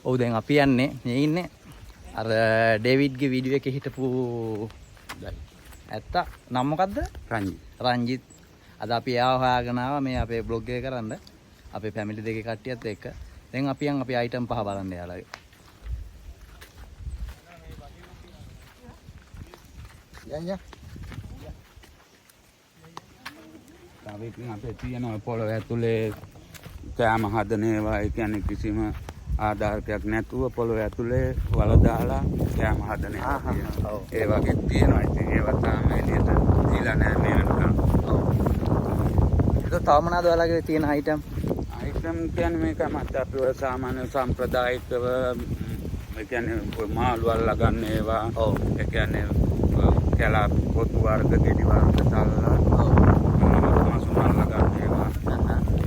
ඔව් දැන් අපි යන්නේ මේ ඉන්නේ අර ඩේවිඩ්ගේ වීඩියෝ එකේ හිටපු ඇත්ත නම මොකද්ද? රංජිත්. අද අපි එයාව හොයාගෙන ආවා මේ අපේ බ්ලොග් එක කරන්න. අපේ ෆැමිලි දෙකේ කට්ටියත් එක්ක. දැන් අපි යන් අපේ අයිටම් පහ බලන්න යාළුවගේ. යන්න. අපි අපේ තියෙන පොළොව ඇතුලේ කෑම හදන ඒවා ඒ කියන්නේ කිසිම ආධාරකයක් නැතුව පොළොව ඇතුලේ වල දාලා කෑම හදන ඒවා. ඒ වගේ තියෙනවා. ඉතින් ඒවා තාම එළියට දීලා නැහැ මේ වෙනකන්. ඔව්. ඒක තව මොනවද ඔයාලගේ තියෙන අයිටම්? අයිටම් කියන්නේ මේක මත අපි ඔය සාමාන්‍ය සම්ප්‍රදායිකව ඒ කියන්නේ මාළු අල්ලා ගන්න ඒවා. ඔව්. ඒ කියන්නේ කැලා පොතු වර්ග ගෙඩි වර්ග සල්ලා. ඔව්. මාසු අල්ලා ගන්න ඒවා.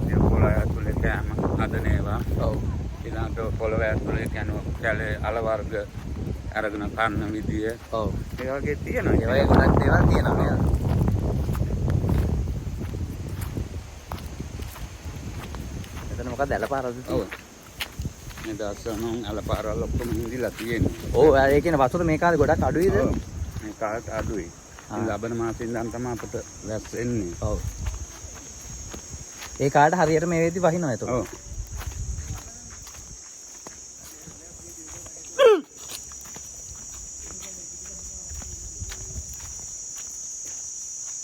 ඒ පොළොව ඇතුලේ කෑම හදන ඒවා. ඔව්. ඊළඟට පොළොව ඇතුලේ කියන්නේ කැලේ අල වර්ග අරගෙන කන්න විදිය. ඔව්. ඒ වගේ තියෙනවා. ඒ වගේ ගොඩක් දේවල් තියෙනවා නේද? එතන මොකක්ද ඇලපාරද තියෙන්නේ? ඔව්. මේ දවස්වල ඇලපාරවල ඔක්කොම හිඳිලා තියෙනවා. ඔව් ඒ කියන්නේ වතුර මේ කාලේ ගොඩක් අඩුයිද? ඔව්. මේ කාලේ අඩුයි. ලබන මාසෙ ඉඳන් තමයි අපිට වැස් එන්නේ. ඔව්. ඒ කාලේට හරියට මේ වෙද්දි වහිනවා එතකොට. ඔව්.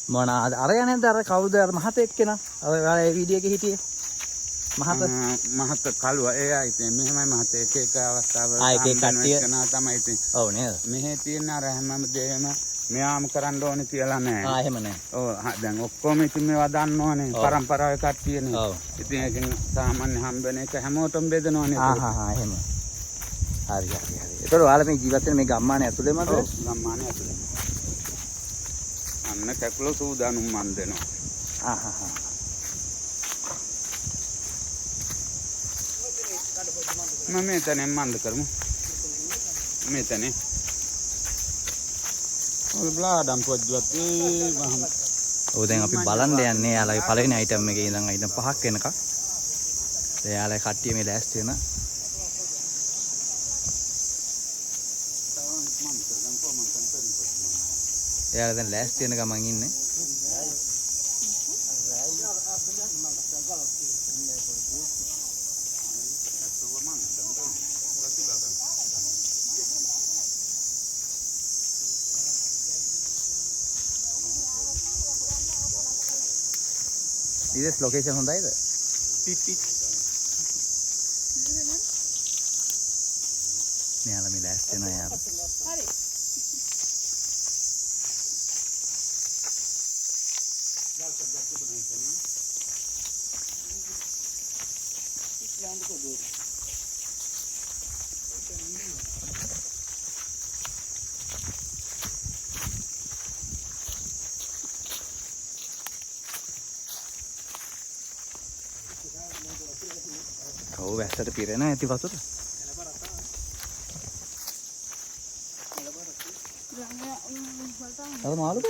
මොනවාද අර යන්නේද අර කවුද අර මහතෙක් කෙනා අර ඒ වීඩියෝ එකේ හිටියේ මහත කළුවා ඒ ආයිතේ මෙහෙමයි මහත එක එක අවස්ථාවල එක එක කට්ටිය කෙනා තමයි ඉතින් ඔව් නේද මෙහෙ තියෙන අර හැමම දෙයම මෙයාම කරන්න ඕනේ කියලා නෑ එහෙම නෑ ඔව් දැන් ඔක්කොම ඉතින් මේවා දන්නවනේ පරම්පරාවේ කට්ටියනේ ඔව් ඉතින් ඒකෙන් සාමාන්‍ය හම්බෙන එක හැමෝටම බෙදනවනේ එහෙම හරි ඒතකොට ඔයාලා මේ ජීවත් වෙන මේ ගම්මානේ ඇතුළේමද ඔව් ගම්මානේ ඇතුළේ අන්න කැකුල සූදානම් මන් දෙනවා මම මෙතනින් මන්ද කරමු මෙතනින් ඔය බ්ලාඩම් පොඩ්ඩක් වහම ඔව් දැන් අපි බලන්න යන්නේ යාළුවගේ පළවෙනි අයිටම් එකේ ඉඳන් අයිටම් 5ක් වෙනකම් යාළුවගේ කට්ටිය මේ ලෑස්ති වෙන යාළුවා දැන් ලෑස්ති වෙන ගමන් ඉන්නේ This location හොඳයිද? පිපි. මෙයාලා මේ ලෑස්ති වෙනවා යාළුවා. හරි. ඔව් වැස්සට පිරෙන ඇති වතුර. අර මාළු